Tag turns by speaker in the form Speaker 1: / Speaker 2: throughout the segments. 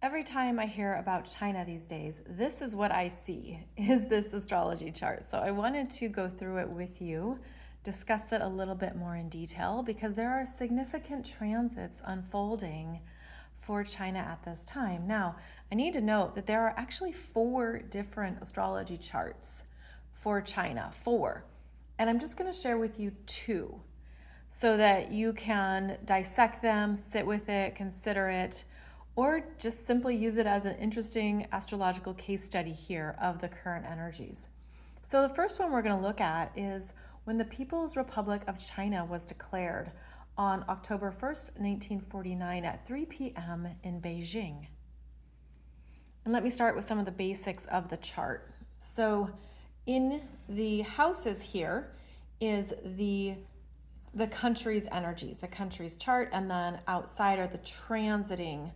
Speaker 1: Every time I hear about China these days, this is what I see, is this astrology chart. So I wanted to go through it with you, discuss it a little bit more in detail, because there are significant transits unfolding for China at this time. Now, I need to note that there are actually 4 different astrology charts for China, 4. And I'm just going to share with you 2 so that you can dissect them, sit with it, consider it, or just simply use it as an interesting astrological case study here of the current energies. So the first one we're going to look at is when the People's Republic of China was declared on October 1st, 1949 at 3 p.m. in Beijing. And let me start with some of the basics of the chart. So in the houses here is the country's energies, the country's chart, and then outside are the transiting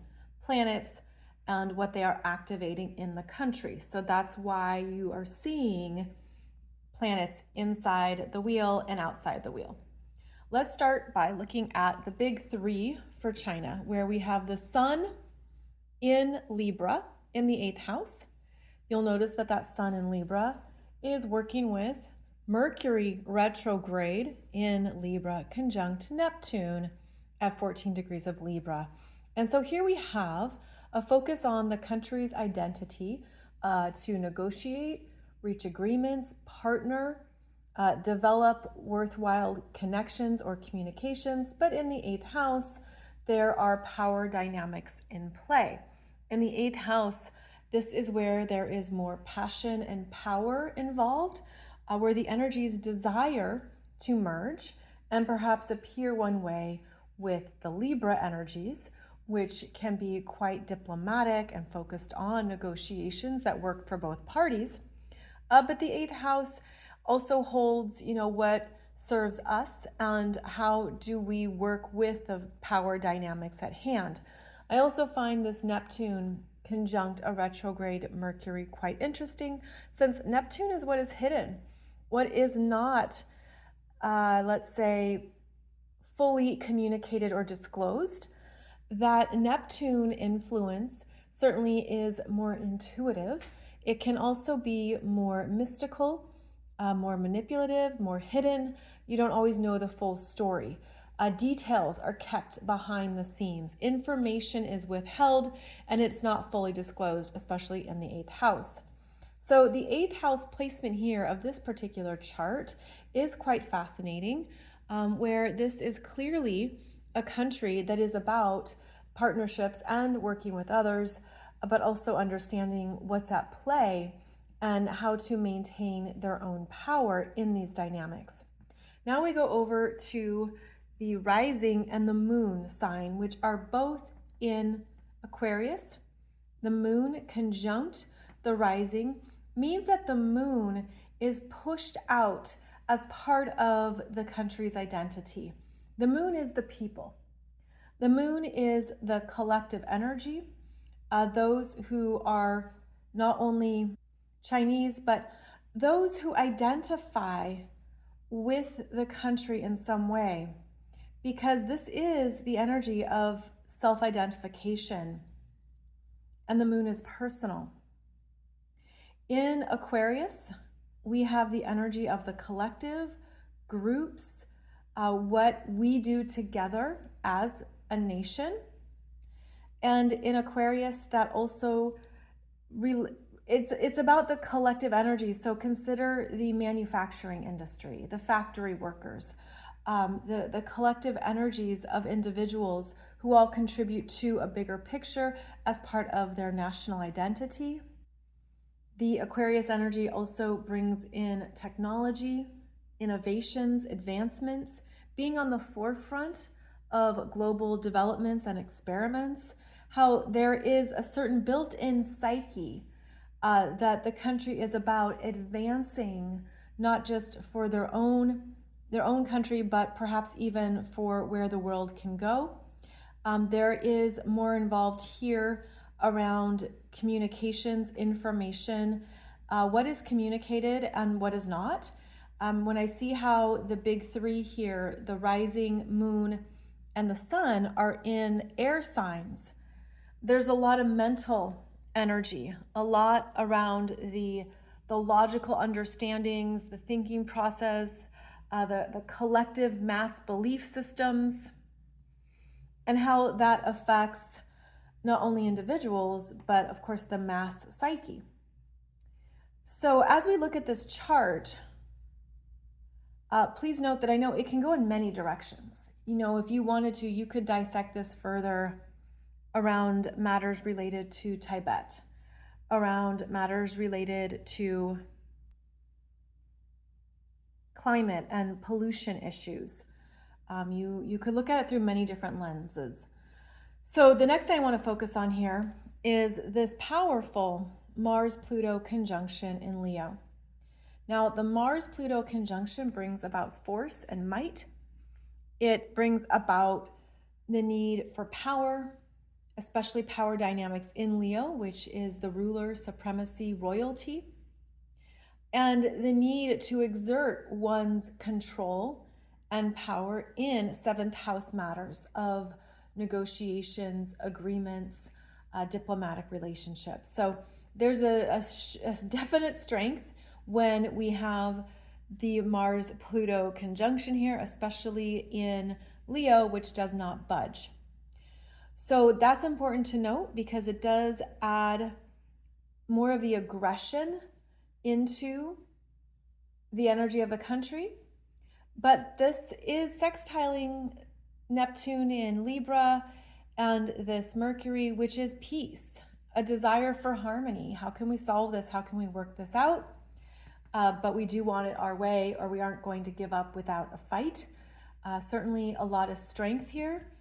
Speaker 1: planets and what they are activating in the country. So that's why you are seeing planets inside the wheel and outside the wheel. Let's start by looking at the big 3 for China, where we have the sun in Libra in the 8th house. You'll notice that that sun in Libra is working with Mercury retrograde in Libra conjunct Neptune at 14 degrees of Libra. And so here we have a focus on the country's identity to negotiate, reach agreements, partner, develop worthwhile connections or communications. But in the 8th house, there are power dynamics in play. In the 8th house, this is where there is more passion and power involved, where the energies desire to merge and perhaps appear one way with the Libra energies, which can be quite diplomatic and focused on negotiations that work for both parties. But the 8th house also holds, what serves us and how do we work with the power dynamics at hand. I also find this Neptune conjunct a retrograde Mercury quite interesting, since Neptune is what is hidden, what is not, let's say, fully communicated or disclosed. That Neptune influence certainly is more intuitive. It can also be more mystical, more manipulative, more hidden. You don't always know the full story. Details are kept behind the scenes. Information is withheld and it's not fully disclosed, especially in the 8th house. So the 8th house placement here of this particular chart is quite fascinating, where this is clearly a country that is about partnerships and working with others, but also understanding what's at play and how to maintain their own power in these dynamics. Now we go over to the rising and the moon sign, which are both in Aquarius. The moon conjunct the rising means that the moon is pushed out as part of the country's identity. The moon is the people. The moon is the collective energy, those who are not only Chinese, but those who identify with the country in some way, because this is the energy of self-identification, and the moon is personal. In Aquarius, we have the energy of the collective, groups, what we do together as a nation. And in Aquarius, that also it's about the collective energy. So consider the manufacturing industry, the factory workers, the collective energies of individuals who all contribute to a bigger picture as part of their national identity. The Aquarius energy also brings in technology, innovations, advancements, being on the forefront of global developments and experiments, how there is a certain built-in psyche that the country is about advancing, not just for their own country, but perhaps even for where the world can go. There is more involved here around communications, information, what is communicated and what is not. When I see how the big 3 here, the rising, moon, and the sun, are in air signs, There's a lot of mental energy, a lot around the logical understandings, the thinking process, the collective mass belief systems, and how that affects not only individuals, but of course the mass psyche. So as we look at this chart, please note that I know it can go in many directions. You know, if you wanted to, you could dissect this further around matters related to Tibet, around matters related to climate and pollution issues. You could look at it through many different lenses. So the next thing I want to focus on here is this powerful Mars-Pluto conjunction in Leo. Now, the Mars-Pluto conjunction brings about force and might. It brings about the need for power, especially power dynamics in Leo, which is the ruler, supremacy, royalty, and the need to exert one's control and power in seventh house matters of negotiations, agreements, diplomatic relationships. So there's a definite strength when we have the Mars-Pluto conjunction here, especially in Leo, which does not budge. So that's important to note because it does add more of the aggression into the energy of the country. But this is sextiling Neptune in Libra and this Mercury, which is peace, a desire for harmony. How can we solve this? How can we work this out? But we do want it our way, or we aren't going to give up without a fight. Certainly a lot of strength here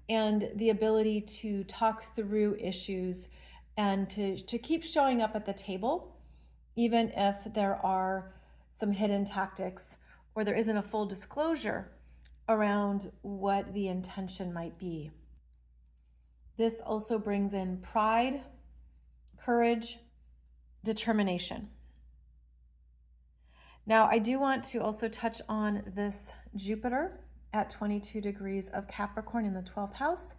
Speaker 1: and the ability to talk through issues and to keep showing up at the table, even if there are some hidden tactics or there isn't a full disclosure around what the intention might be. This also brings in pride, courage, determination. Now, I do want to also touch on this Jupiter at 22 degrees of Capricorn in the 12th house.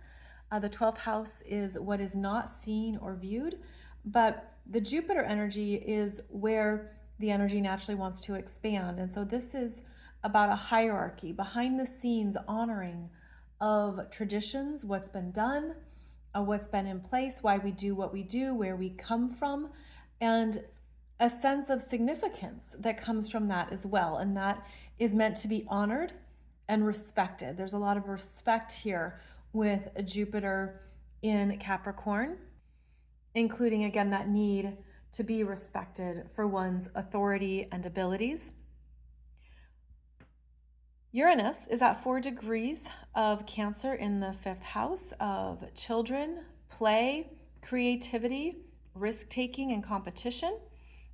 Speaker 1: The 12th house is what is not seen or viewed, but the Jupiter energy is where the energy naturally wants to expand. And so this is about a hierarchy, behind the scenes honoring of traditions, what's been done, what's been in place, why we do what we do, where we come from, and a sense of significance that comes from that as well. And that is meant to be honored and respected. There's a lot of respect here with Jupiter in Capricorn, including again that need to be respected for one's authority and abilities. Uranus is at 4 degrees of Cancer in the 5th house of children, play, creativity, risk-taking, and competition.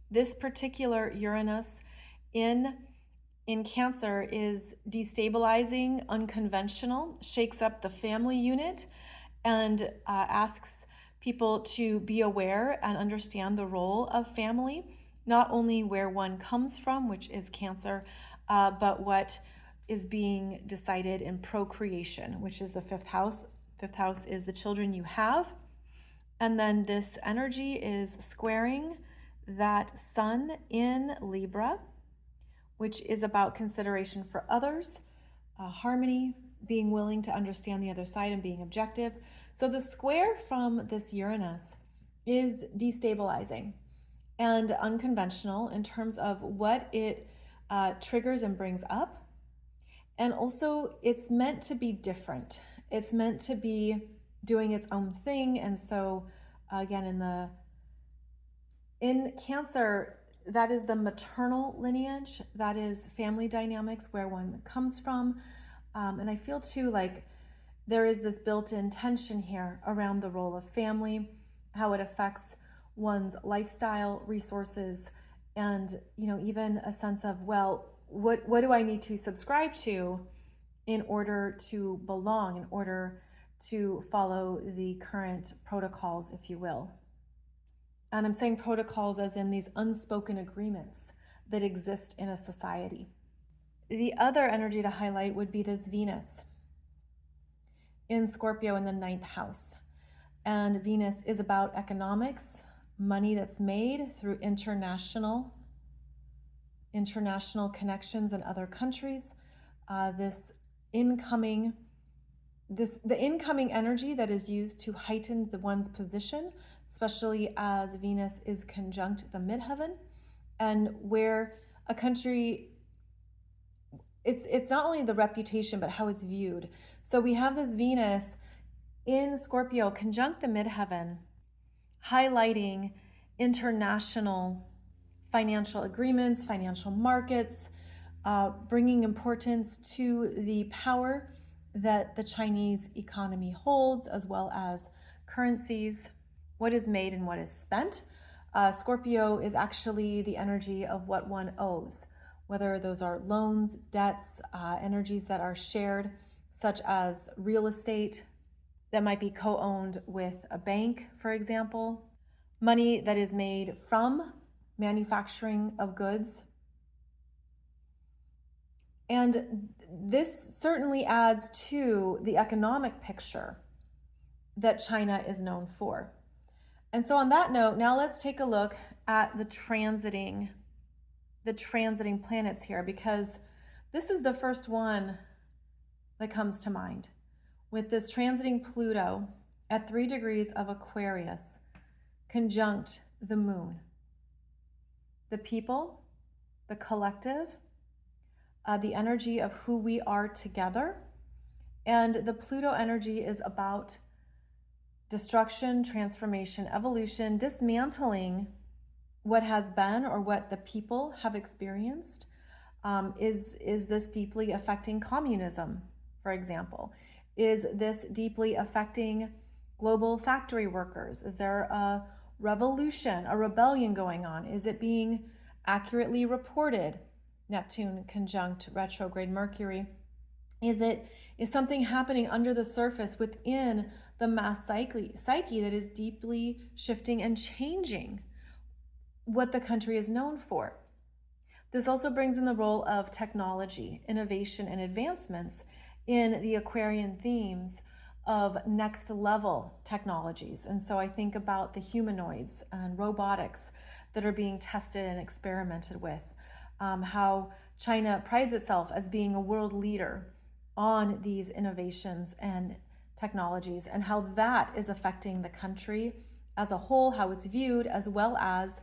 Speaker 1: This particular Uranus in Cancer is destabilizing, unconventional, shakes up the family unit, and asks people to be aware and understand the role of family, not only where one comes from, which is Cancer, but what is being decided in procreation, which is the 5th house. 5th house is the children you have. And then this energy is squaring that Sun in Libra, which is about consideration for others, harmony, being willing to understand the other side and being objective. So the square from this Uranus is destabilizing and unconventional in terms of what it triggers and brings up. And also it's meant to be different. It's meant to be doing its own thing. And so again, in Cancer, that is the maternal lineage, that is family dynamics, where one comes from. And I feel too like there is this built-in tension here around the role of family, how it affects one's lifestyle, resources, and even a sense of, well, what do I need to subscribe to in order to belong, in order to follow the current protocols, if you will. And I'm saying protocols as in these unspoken agreements that exist in a society. The other energy to highlight would be this Venus in Scorpio in the 9th house. And Venus is about economics, money that's made through international connections in other countries. The incoming energy that is used to heighten one's position, especially as Venus is conjunct the midheaven, and where a country, it's not only the reputation but how it's viewed. So we have this Venus in Scorpio conjunct the midheaven, highlighting international financial agreements, financial markets, bringing importance to the power that the Chinese economy holds, as well as currencies, what is made and what is spent. Scorpio is actually the energy of what one owes, whether those are loans, debts, energies that are shared, such as real estate that might be co-owned with a bank, for example, money that is made from manufacturing of goods. And this certainly adds to the economic picture that China is known for. And so on that note, now let's take a look at the transiting planets here, because this is the first one that comes to mind, with this transiting Pluto at 3 degrees of Aquarius conjunct the moon. The people, the collective, the energy of who we are together. And the Pluto energy is about destruction, transformation, evolution, dismantling what has been or what the people have experienced. Is this deeply affecting communism, for example? Is this deeply affecting global factory workers? Is there a revolution, a rebellion going on? Is it being accurately reported? Neptune conjunct retrograde Mercury. Is something happening under the surface within the mass psyche that is deeply shifting and changing what the country is known for? This also brings in the role of technology, innovation, and advancements in the Aquarian themes of next level technologies. And so I think about the humanoids and robotics that are being tested and experimented with, how China prides itself as being a world leader on these innovations and technologies, and how that is affecting the country as a whole, how it's viewed, as well as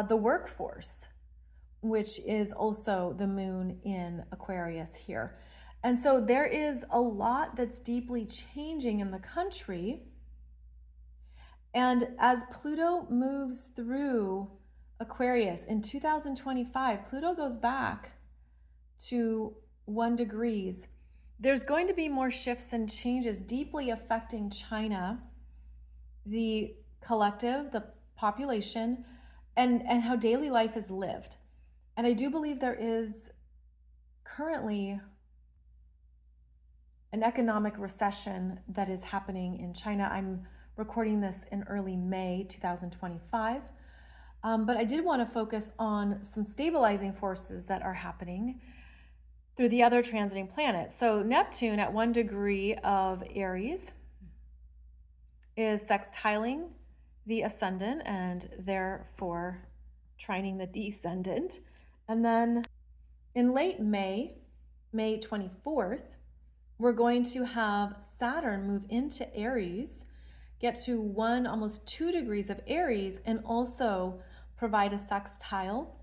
Speaker 1: the workforce, which is also the moon in Aquarius here. And so there is a lot that's deeply changing in the country. And as Pluto moves through Aquarius in 2025, Pluto goes back to 1 degrees. There's going to be more shifts and changes deeply affecting China, the collective, the population, and how daily life is lived. And I do believe there is currently an economic recession that is happening in China. I'm recording this in early May 2025. But I did want to focus on some stabilizing forces that are happening through the other transiting planets. So Neptune at 1 degree of Aries is sextiling the ascendant and therefore trining the descendant. And then in late May 24th, we're going to have Saturn move into Aries, get to almost 2 degrees of Aries, and also provide a sextile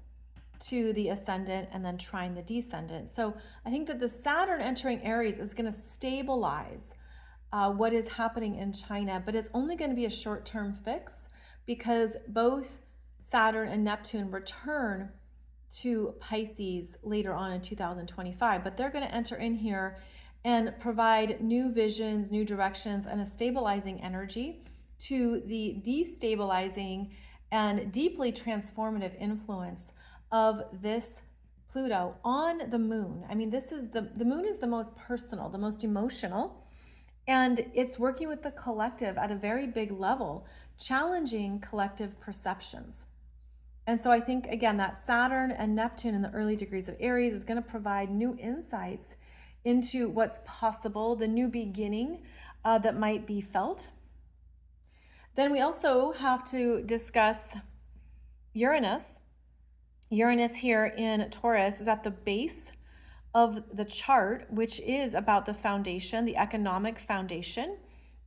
Speaker 1: to the ascendant and then trine the descendant. So I think that the Saturn entering Aries is going to stabilize what is happening in China, but it's only going to be a short-term fix, because both Saturn and Neptune return to Pisces later on in 2025, but they're going to enter in here and provide new visions, new directions, and a stabilizing energy to the destabilizing and deeply transformative influence of this Pluto on the moon. I mean, this is the moon is the most personal, the most emotional, and it's working with the collective at a very big level, challenging collective perceptions. And so I think, again, that Saturn and Neptune in the early degrees of Aries is going to provide new insights into what's possible, the new beginning that might be felt. Then we also have to discuss Uranus. Uranus here in Taurus is at the base of the chart, which is about the foundation, the economic foundation.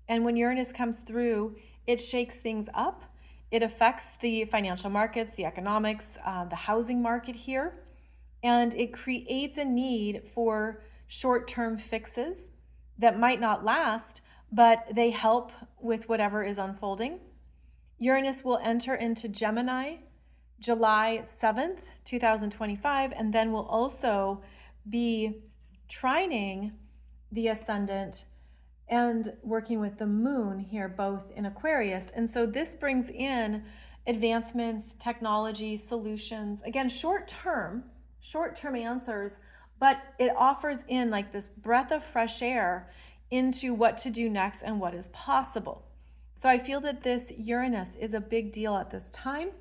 Speaker 1: And when Uranus comes through, it shakes things up. It affects the financial markets, the economics, the housing market here. And it creates a need for short-term fixes that might not last, but they help with whatever is unfolding. Uranus will enter into Gemini July 7th, 2025, and then will also be trining the ascendant and working with the moon here, both in Aquarius. And so this brings in advancements, technology, solutions, again, short-term answers, but it offers in like this breath of fresh air into what to do next and what is possible. So I feel that this Uranus is a big deal at this time.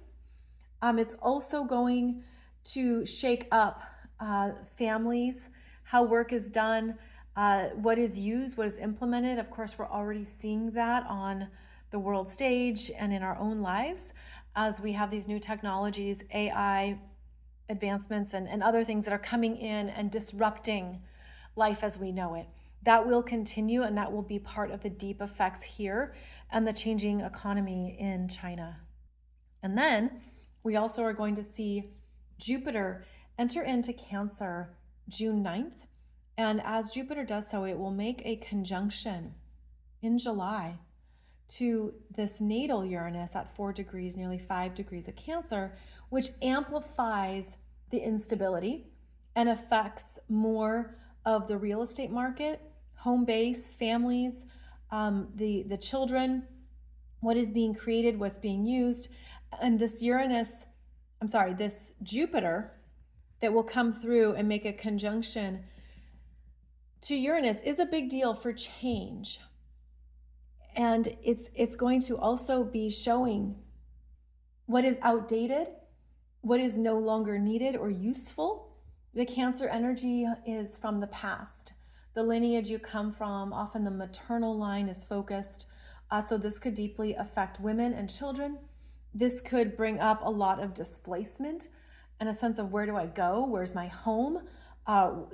Speaker 1: It's also going to shake up families, how work is done, what is used, what is implemented. Of course, we're already seeing that on the world stage and in our own lives as we have these new technologies, AI advancements, and other things that are coming in and disrupting life as we know it. That will continue, and that will be part of the deep effects here and the changing economy in China. And then we also are going to see Jupiter enter into Cancer June 9th. And as Jupiter does so, it will make a conjunction in July to this natal Uranus at 4 degrees, nearly 5 degrees of Cancer, which amplifies the instability and affects more of the real estate market, home base, families, the children, what is being created, what's being used. And this this Jupiter that will come through and make a conjunction to Uranus is a big deal for change. And it's going to also be showing what is outdated, what is no longer needed or useful. The Cancer energy is from the past. The lineage you come from, often the maternal line is focused. So this could deeply affect women and children. This could bring up a lot of displacement and a sense of where do I go? Where's my home?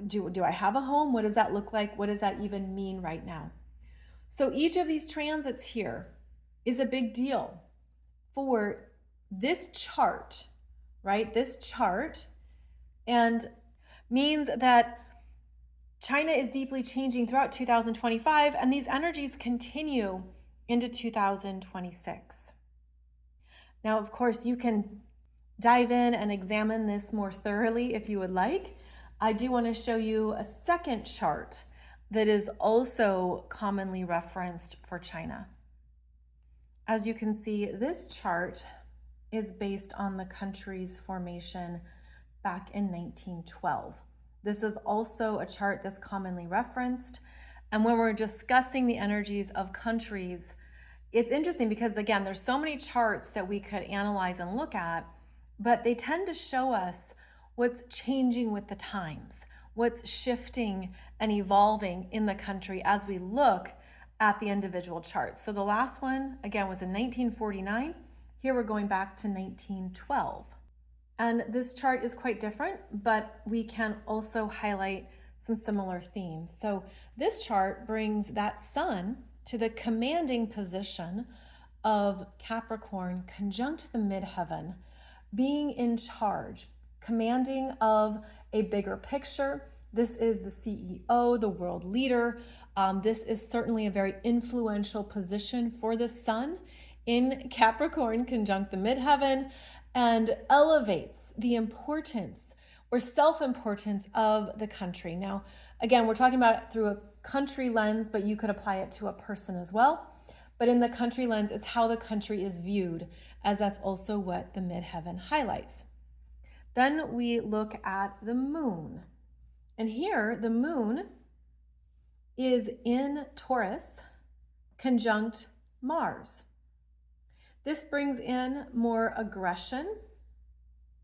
Speaker 1: Do I have a home? What does that look like? What does that even mean right now? So each of these transits here is a big deal for this chart, right? This chart, and means that China is deeply changing throughout 2025, and these energies continue into 2026. Now, of course, you can dive in and examine this more thoroughly if you would like. I do want to show you a second chart that is also commonly referenced for China. As you can see, this chart is based on the country's formation back in 1912. This is also a chart that's commonly referenced. And when we're discussing the energies of countries, it's interesting because, again, there's so many charts that we could analyze and look at, but they tend to show us what's changing with the times, what's shifting and evolving in the country as we look at the individual charts. So the last one, again, was in 1949. Here we're going back to 1912. And this chart is quite different, but we can also highlight some similar themes. So this chart brings that sun to the commanding position of Capricorn conjunct the midheaven, being in charge, commanding of a bigger picture. This is the CEO, the world leader. This is certainly a very influential position for the sun in Capricorn conjunct the midheaven, and elevates the importance or self-importance of the country. Now, again, we're talking about it through a country lens, but you could apply it to a person as well. But in the country lens, it's how the country is viewed, as that's also what the midheaven highlights. Then we look at the moon. And here, the moon is in Taurus, conjunct Mars. This brings in more aggression,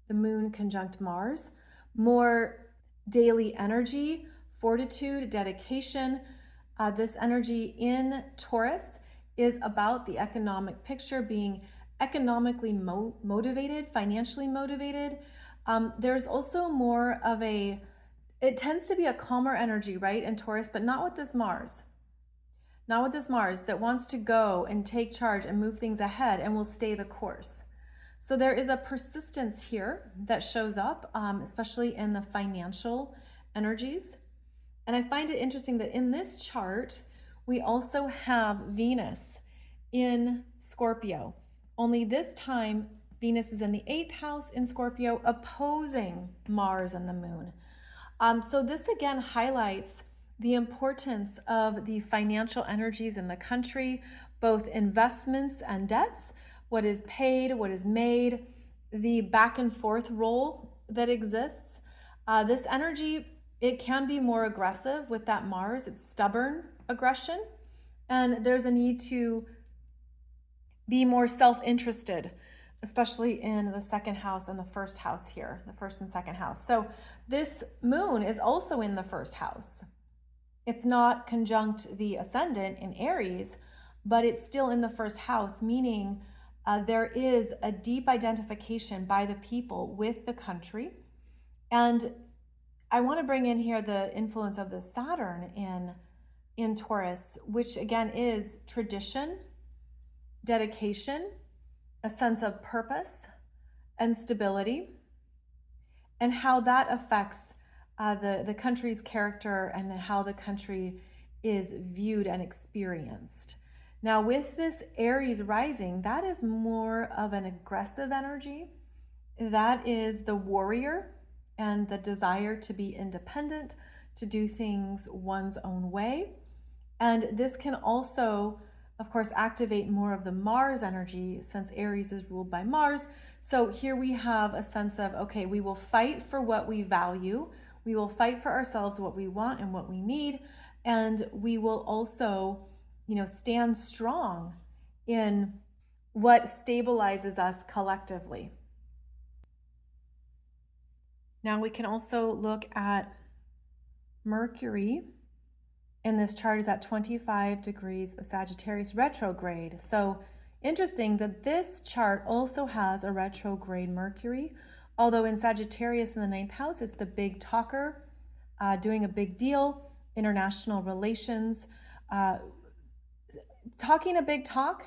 Speaker 1: the moon conjunct Mars, more daily energy, fortitude, dedication. This energy in Taurus is about the economic picture, being economically motivated, financially motivated. There's also more of it tends to be a calmer energy, right, in Taurus, but not with this Mars. Not with this Mars that wants to go and take charge and move things ahead and will stay the course. So there is a persistence here that shows up, especially in the financial energies. And I find it interesting that in this chart, we also have Venus in Scorpio. Only this time, Venus is in the 8th house in Scorpio, opposing Mars and the moon. So this again highlights the importance of the financial energies in the country, both investments and debts, what is paid, what is made, the back and forth role that exists. This energy, it can be more aggressive with that Mars. It's stubborn aggression. And there's a need to be more self-interested, especially in the second house and the first house here, the first and second house. So this moon is also in the first house. It's not conjunct the ascendant in Aries, but it's still in the first house, meaning there is a deep identification by the people with the country. And I want to bring in here the influence of the Saturn in Taurus, which again is tradition, dedication, a sense of purpose and stability, and how that affects the country's character and how the country is viewed and experienced. Now with this Aries rising, that is more of an aggressive energy. That is the warrior and the desire to be independent, to do things one's own way. And this can also, of course, activate more of the Mars energy since Aries is ruled by Mars. So here we have a sense of, okay, we will fight for what we value. We will fight for ourselves what we want and what we need. And we will also, stand strong in what stabilizes us collectively. Now we can also look at Mercury in this chart is at 25 degrees of Sagittarius retrograde. So interesting that this chart also has a retrograde Mercury, although in Sagittarius in the 9th house, it's the big talker, doing a big deal, international relations, talking a big talk,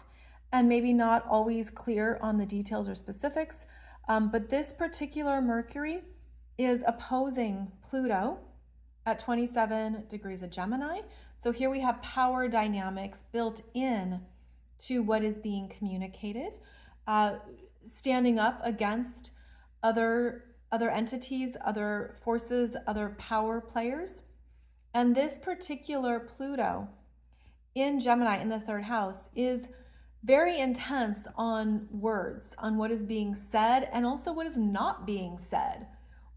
Speaker 1: and maybe not always clear on the details or specifics. But this particular Mercury is opposing Pluto at 27 degrees of Gemini. So here we have power dynamics built in to what is being communicated, standing up against other entities, other forces, other power players. And this particular Pluto in Gemini in the 3rd house is very intense on words, on what is being said and also what is not being said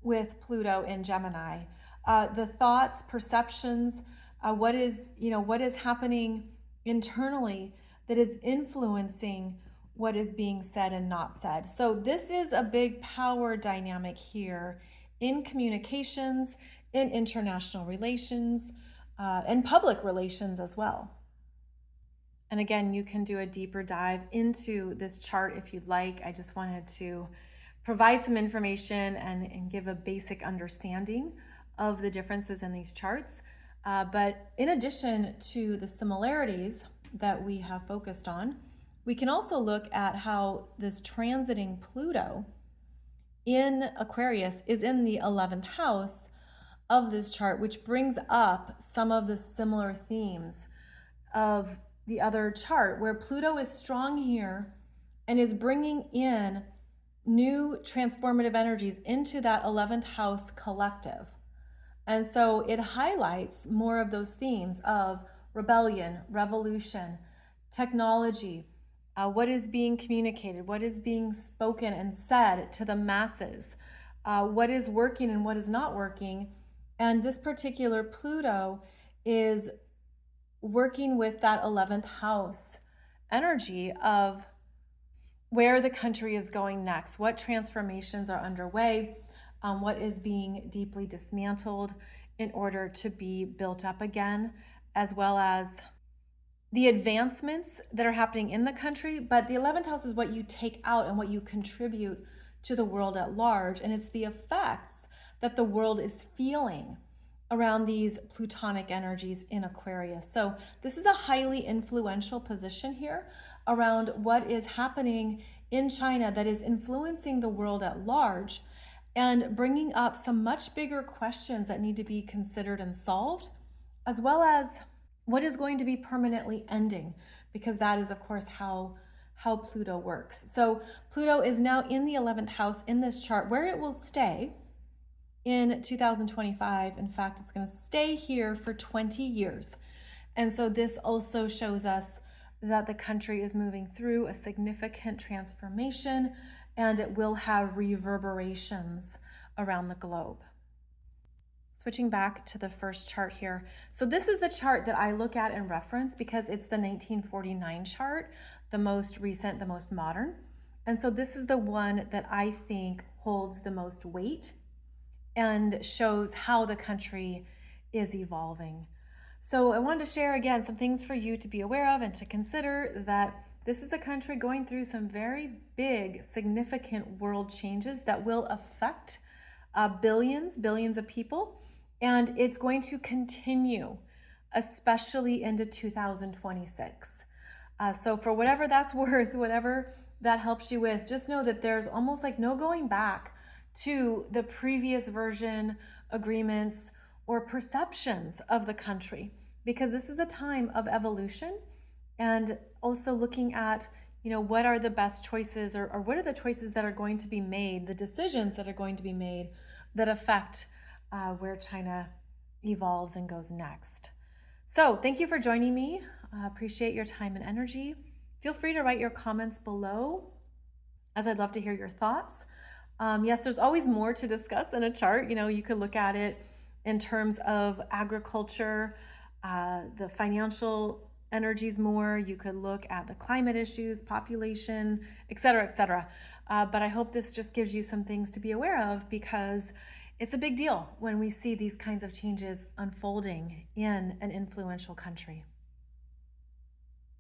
Speaker 1: with Pluto in Gemini. The thoughts, perceptions, what is happening internally that is influencing what is being said and not said. So this is a big power dynamic here in communications, in international relations, and public relations as well. And again, you can do a deeper dive into this chart if you'd like. I just wanted to provide some information and give a basic understanding of the differences in these charts. But in addition to the similarities that we have focused on, we can also look at how this transiting Pluto in Aquarius is in the 11th house of this chart, which brings up some of the similar themes of the other chart, where Pluto is strong here and is bringing in new transformative energies into that 11th house collective. And so it highlights more of those themes of rebellion, revolution, technology, what is being communicated, what is being spoken and said to the masses, what is working and what is not working. And this particular Pluto is working with that 11th house energy of where the country is going next, what transformations are underway, what is being deeply dismantled in order to be built up again, as well as the advancements that are happening in the country, but the 11th house is what you take out and what you contribute to the world at large. And it's the effects that the world is feeling around these plutonic energies in Aquarius. So this is a highly influential position here around what is happening in China that is influencing the world at large and bringing up some much bigger questions that need to be considered and solved, as well as what is going to be permanently ending, because that is, of course, how Pluto works. So Pluto is now in the 11th house in this chart, where it will stay in 2025. In fact, it's going to stay here for 20 years. And so this also shows us that the country is moving through a significant transformation, and it will have reverberations around the globe. Switching back to the first chart here. So this is the chart that I look at and reference because it's the 1949 chart, the most recent, the most modern. And so this is the one that I think holds the most weight and shows how the country is evolving. So I wanted to share again some things for you to be aware of and to consider, that this is a country going through some very big, significant world changes that will affect billions of people. And it's going to continue, especially into 2026. So for whatever that's worth, whatever that helps you with, just know that there's almost like no going back to the previous version, agreements, or perceptions of the country, because this is a time of evolution and also looking at, what are the best choices, or what are the choices that are going to be made, the decisions that are going to be made that affect where China evolves and goes next. So thank you for joining me. Appreciate your time and energy. Feel free to write your comments below, as I'd love to hear your thoughts. Yes, there's always more to discuss in a chart. You could look at it in terms of agriculture, the financial energies more. You could look at the climate issues, population, et cetera. But I hope this just gives you some things to be aware of, because it's a big deal when we see these kinds of changes unfolding in an influential country.